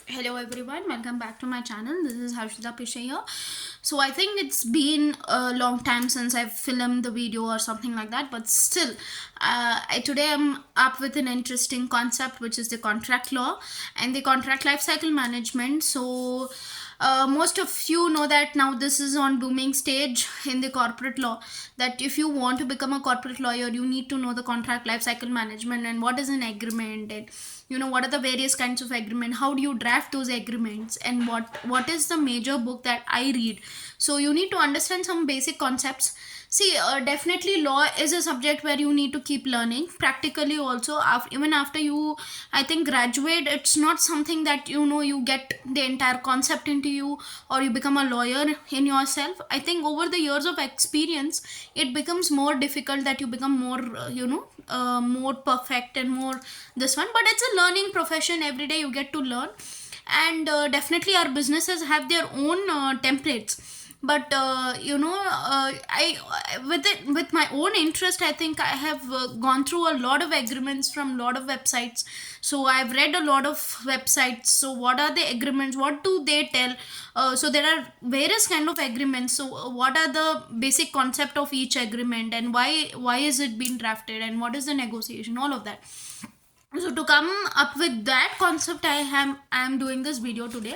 Hello everyone, welcome back to my channel. This is Harshita Pishay here. So I think it's been a long time since I've filmed the video or something like that, but still, today I'm up with an interesting concept, which is the contract law and the contract lifecycle management. So most of you know that now this is on booming stage in the corporate law, that if you want to become a corporate lawyer, you need to know the contract lifecycle management and what is an agreement, and what are the various kinds of agreement, how do you draft those agreements, and what is the major book that I read. So you need to understand some basic concepts. See, definitely law is a subject where you need to keep learning practically also. Even after you, I think, graduate, it's not something that you get the entire concept into you or you become a lawyer in yourself. I think over the years of experience, it becomes more difficult, that you become more more perfect and more this one. But it's a learning profession. Every day you get to learn, and definitely our businesses have their own templates. But I with it, with my own interest, I think I have gone through a lot of agreements from a lot of websites. So I've read a lot of websites. So what are the agreements, what do they tell? So there are various kind of agreements. So what are the basic concept of each agreement, and why is it being drafted, and what is the negotiation, all of that. So to come up with that concept, I am doing this video today.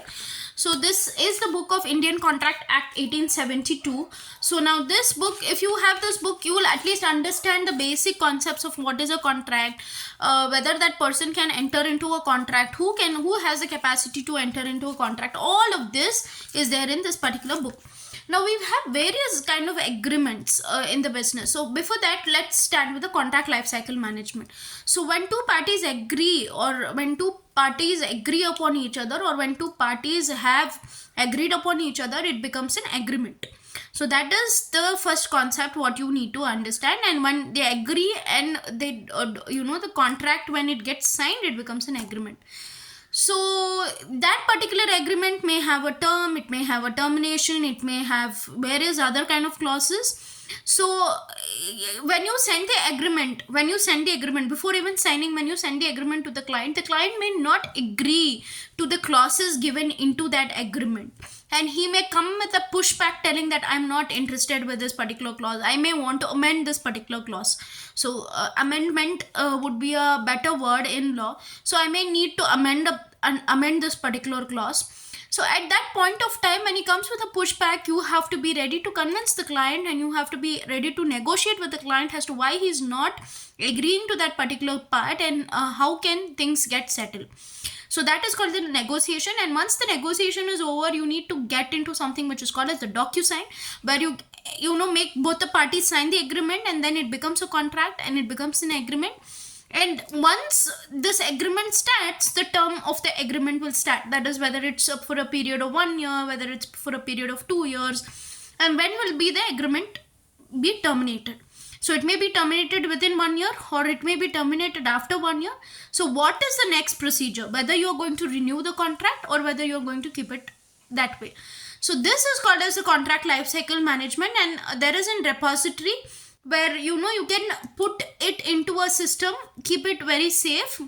So this is the book of Indian Contract Act 1872. So now this book, if you have this book, you will at least understand the basic concepts of what is a contract, whether that person can enter into a contract, who has the capacity to enter into a contract. All of this is there in this particular book. Now we have various kind of agreements in the business. So before that, let's start with the contract lifecycle management. So when two parties agree, or when two parties agree upon each other, or when two parties have agreed upon each other, it becomes an agreement. So that is the first concept what you need to understand. And when they agree and they the contract, when it gets signed, it becomes an agreement. So that particular agreement may have a term, it may have a termination, it may have various other kind of clauses. So when you send the agreement, before even signing, when you send the agreement to the client may not agree to the clauses given into that agreement, and he may come with a pushback telling that I'm not interested with this particular clause, I may want to amend this particular clause. So amendment would be a better word in law. So I may need to amend this particular clause. So at that point of time, when he comes with a pushback, you have to be ready to convince the client, and you have to be ready to negotiate with the client as to why he's not agreeing to that particular part, and how can things get settled. So that is called the negotiation. And once the negotiation is over, you need to get into something which is called as the DocuSign, where you make both the parties sign the agreement, and then it becomes a contract and it becomes an agreement. And once this agreement starts, the term of the agreement will start. That is, whether it's for a period of 1 year, whether it's for a period of 2 years, and when will be the agreement be terminated. So it may be terminated within 1 year, or it may be terminated after 1 year. So what is the next procedure? Whether you're going to renew the contract or whether you're going to keep it that way. So this is called as the contract lifecycle management, and there is a repository where you can put it into a system, keep it very safe.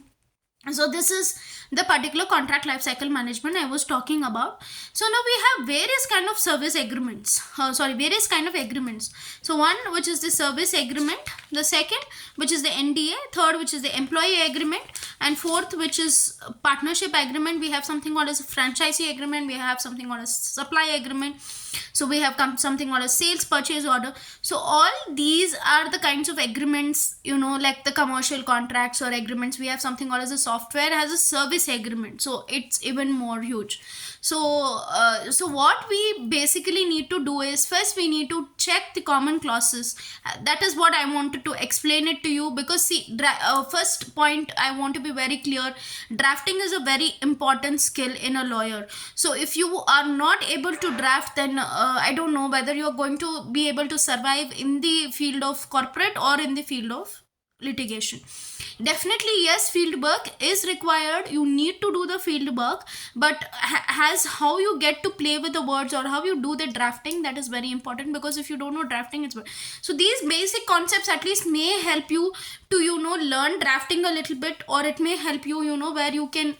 So this is the particular contract lifecycle management I was talking about. So now we have various kind of service agreements, various kind of agreements. So one, which is the service agreement, the second, which is the NDA, third, which is the employee agreement, and fourth, which is partnership agreement. We have something called as a franchisee agreement, we have something called as supply agreement, so we have something called a sales purchase order. So all these are the kinds of agreements, like the commercial contracts or agreements. We have something called as a software has a service agreement, so it's even more huge. So what we basically need to do is, first we need to check the common clauses. That is what I wanted to explain it to you, because see, first point I want to be very clear, drafting is a very important skill in a lawyer. So if you are not able to draft, then I don't know whether you're going to be able to survive in the field of corporate or in the field of litigation. Definitely, yes, field work is required. You need to do the field work, but has how you get to play with the words or how you do the drafting, that is very important, because if you don't know drafting, it's so these basic concepts at least may help you to learn drafting a little bit, or it may help you where you can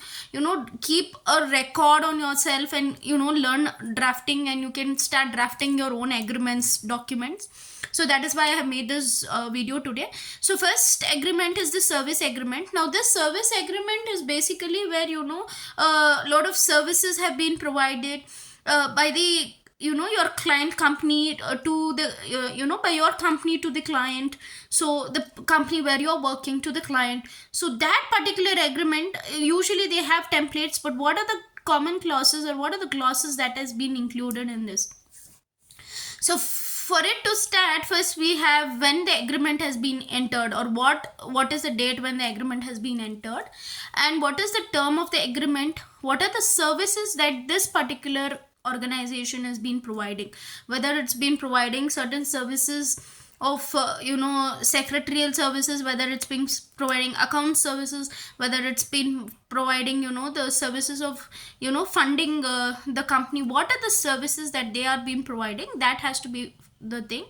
keep a record on yourself and learn drafting, and you can start drafting your own agreements, documents. So that is why I have made this video today. So first agreement is the service agreement. Now this service agreement is basically where a lot of services have been provided by the your client company to the by your company to the client, so the company where you're working to the client. So that particular agreement, usually they have templates, but what are the common clauses, or what are the clauses that has been included in this? So for it to start, first we have when the agreement has been entered, or what is the date when the agreement has been entered, and what is the term of the agreement, what are the services that this particular organization has been providing, whether it's been providing certain services of secretarial services, whether it's been providing account services, whether it's been providing the services of funding the company. What are the services that they are being providing? That has to be the thing.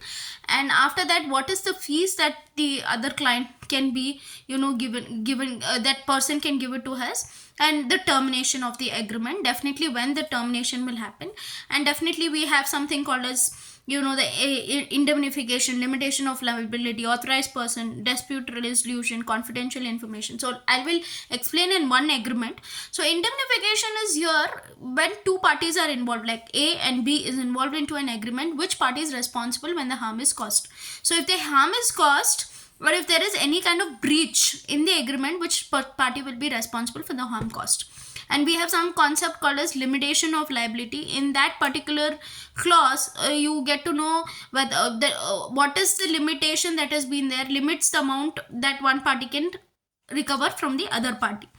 And after that, what is the fees that the other client can be given that person can give it to us, and the termination of the agreement, definitely when the termination will happen. And definitely we have something called as the indemnification, limitation of liability, authorized person, dispute resolution, confidential information. So I will explain in one agreement. So indemnification is here when two parties are involved, like A and B is involved into an agreement, which party is responsible when the harm is caused. So if the harm is caused, or if there is any kind of breach in the agreement, which party will be responsible for the harm caused. And we have some concept called as limitation of liability. In that particular clause, you get to know whether what is the limitation that has been there, limits the amount that one party can recover from the other party.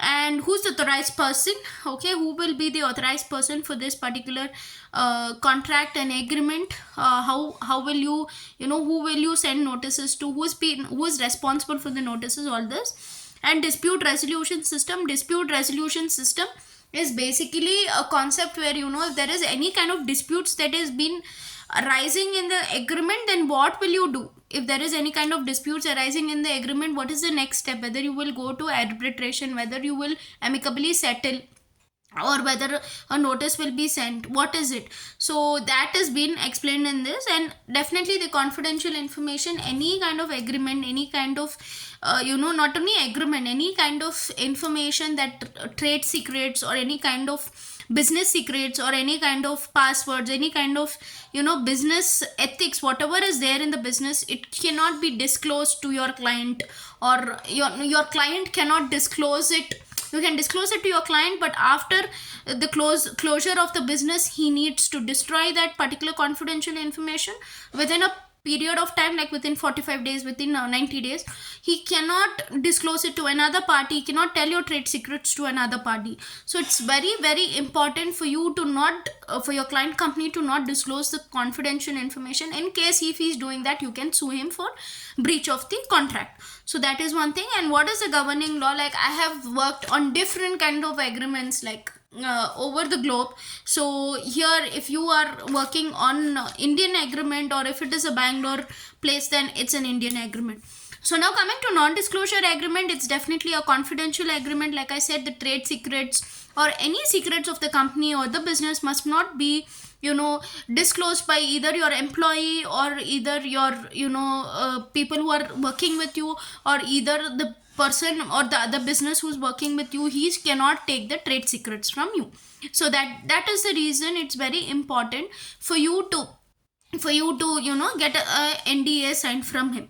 And who's the authorized person? Okay, who will be the authorized person for this particular contract and agreement? How will you who will you send notices to? Who is responsible for the notices? All this. And dispute resolution system. Dispute resolution system is basically a concept where if there is any kind of disputes that has been arising in the agreement, then what will you do? If there is any kind of disputes arising in the agreement, what is the next step? Whether you will go to arbitration, whether you will amicably settle, or whether a notice will be sent, what is it? So that has been explained in this. And definitely the confidential information, any kind of agreement, any kind of not only agreement, any kind of information, that trade secrets or any kind of business secrets or any kind of passwords, any kind of business ethics, whatever is there in the business, it cannot be disclosed to your client, or your client cannot disclose it. You can disclose it to your client, but after the closure of the business, he needs to destroy that particular confidential information within a period of time, like within 45 days, within 90 days. He cannot disclose it to another party. He cannot tell your trade secrets to another party. So it's very, very important for you to not for your client company to not disclose the confidential information. In case if he's doing that, you can sue him for breach of the contract. So that is one thing. And what is the governing law? Like, I have worked on different kind of agreements, like over the globe. So here, if you are working on Indian agreement, or if it is a Bangalore place, then it's an Indian agreement. So now coming to non-disclosure agreement, it's definitely a confidential agreement. Like I said, the trade secrets or any secrets of the company or the business must not be disclosed by either your employee or either your people who are working with you, or either the person or the other business who's working with you. He cannot take the trade secrets from you. So that is the reason it's very important for you to get a NDA signed from him.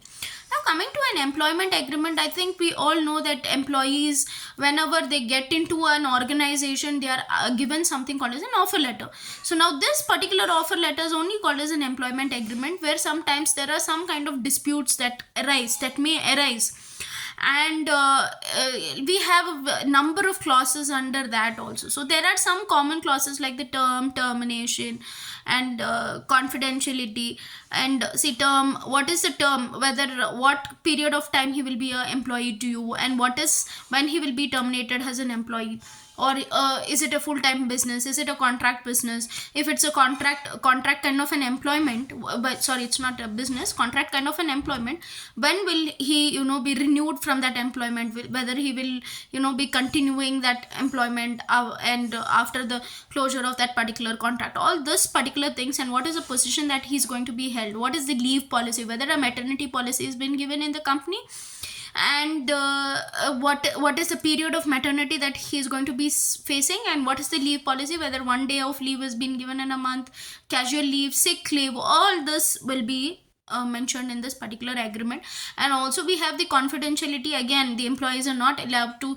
Now coming to an employment agreement, I think we all know that employees, whenever they get into an organization, they are given something called as an offer letter. So now this particular offer letter is only called as an employment agreement, where sometimes there are some kind of disputes that may arise. and we have a number of clauses under that also. So there are some common clauses like the term, termination, and confidentiality. And see, term, what is the term, whether what period of time he will be a employee to you, and what is when he will be terminated as an employee, or is it a full-time business, is it a contract business. If it's a contract kind of an employment, but sorry, it's not a business, contract kind of an employment, when will he be renewed from that employment, whether he will be continuing that employment and after the closure of that particular contract, all this particular things. And what is the position that he's going to be held, what is the leave policy, whether a maternity policy has been given in the company, and what is the period of maternity that he is going to be facing, and what is the leave policy, whether 1 day of leave has been given in a month, casual leave, sick leave, all this will be mentioned in this particular agreement. And also we have the confidentiality. Again, the employees are not allowed to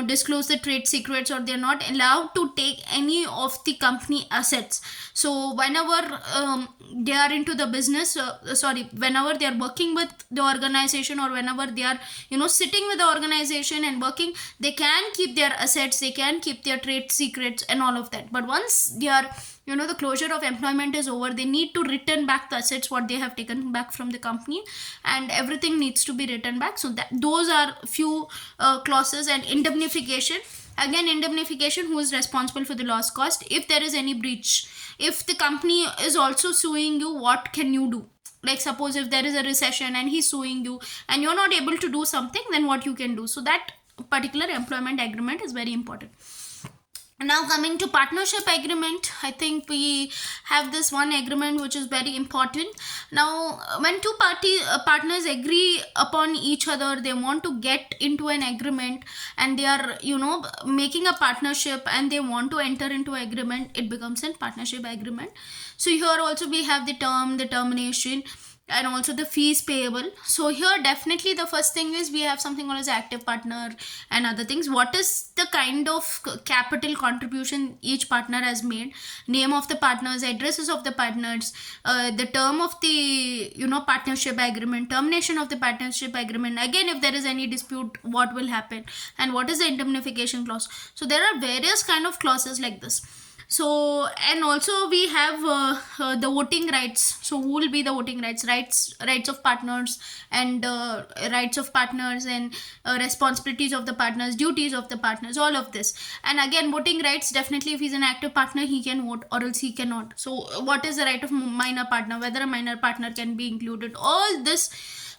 disclose the trade secrets, or they're not allowed to take any of the company assets. So whenever they are into the business, whenever they are working with the organization, or whenever they are sitting with the organization and working, they can keep their assets, they can keep their trade secrets and all of that. But once they are the closure of employment is over, they need to return back the assets what they have taken back from the company, and everything needs to be returned back. So that those are few clauses. And indemnification, again, indemnification, who is responsible for the loss cost if there is any breach. If the company is also suing you, what can you do? Like suppose if there is a recession and he's suing you and you're not able to do something, then what you can do. So that particular employment agreement is very important. Now coming to partnership agreement, I think we have this one agreement which is very important. Now when two partners agree upon each other, they want to get into an agreement, and they are making a partnership, and they want to enter into agreement, it becomes a partnership agreement. So here also we have the term, the termination, and also the fees payable. So here definitely the first thing is we have something called as active partner and other things. What is the kind of capital contribution each partner has made, name of the partners, addresses of the partners, the term of the partnership agreement, termination of the partnership agreement, again if there is any dispute what will happen, and what is the indemnification clause. So there are various kind of clauses like this. So, and also we have the voting rights. So who will be the voting rights of partners, and rights of partners, and responsibilities of the partners, duties of the partners, all of this. And again, voting rights, definitely if he's an active partner he can vote, or else he cannot. So what is the right of minor partner, whether a minor partner can be included, all this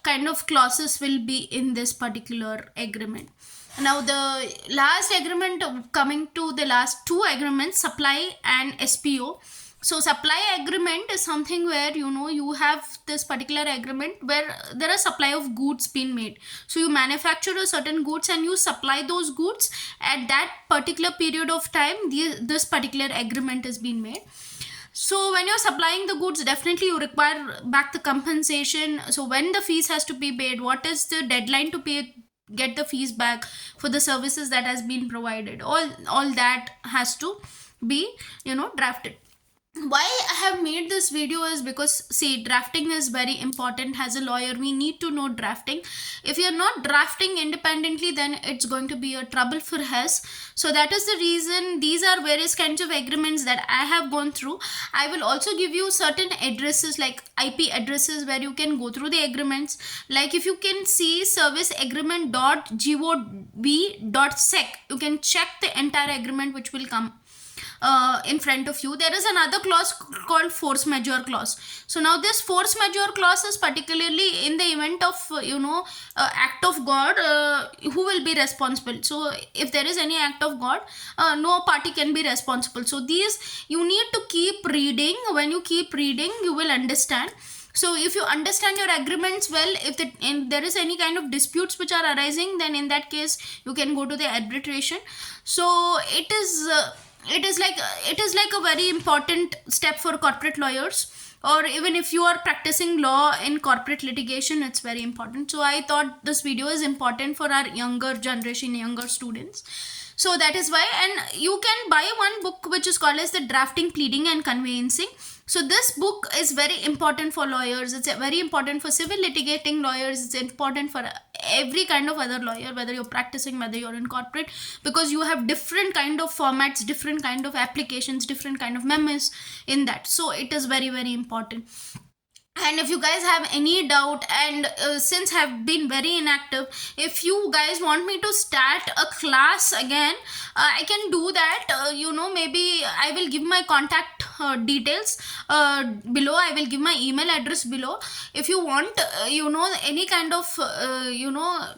kind of clauses will be in this particular agreement. Now the last agreement, coming to the last two agreements, supply and SPO. So supply agreement is something where you have this particular agreement where there are supply of goods being made. So you manufacture a certain goods and you supply those goods at that particular period of time. This particular agreement is being made. So when you're supplying the goods, definitely you require back the compensation. So when the fees has to be paid, what is the deadline to pay, get the fees back for the services that has been provided, all that has to be drafted. Why I have made this video is because, see, drafting is very important. As a lawyer, we need to know drafting. If you're not drafting independently, then it's going to be a trouble for us. So that is the reason these are various kinds of agreements that I have gone through. I will also give you certain addresses like IP addresses where you can go through the agreements. Like if you can see serviceagreement.gov.sec, you can check the entire agreement which will come in front of you. There is another clause called force majeure clause. So now this force majeure clause is particularly in the event of act of God, who will be responsible. So if there is any act of God, no party can be responsible. So these you need to keep reading. When you keep reading, you will understand. So if you understand your agreements well, if there is any kind of disputes which are arising, then in that case you can go to the arbitration. So it is like a very important step for corporate lawyers, or even if you are practicing law in corporate litigation, it's very important. So I thought this video is important for our younger generation, younger students. So that is why, and you can buy one book which is called as the Drafting, Pleading and Conveyancing. So this book is very important for lawyers. It's very important for civil litigating lawyers. It's important for every kind of other lawyer, whether you're practicing, whether you're in corporate, because you have different kind of formats, different kind of applications, different kind of memos in that. So it is very, very important. And if you guys have any doubt, and since have been very inactive, if you guys want me to start a class again, I can do that. Maybe I will give my contact details below. I will give my email address below. If you want any kind of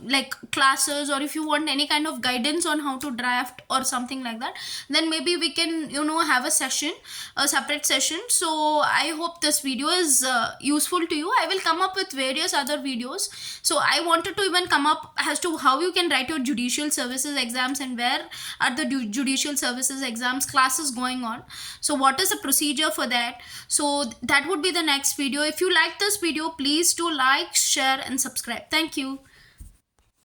like classes, or if you want any kind of guidance on how to draft or something like that, then maybe we can have a session, a separate session. So I hope this video is useful to you. I will come up with various other videos. So I wanted to even come up as to how you can write your judicial services exams, and where are the judicial services exams classes going on. So what is the procedure for that? So that would be the next video. If you like this video, please do like, share and subscribe. Thank you.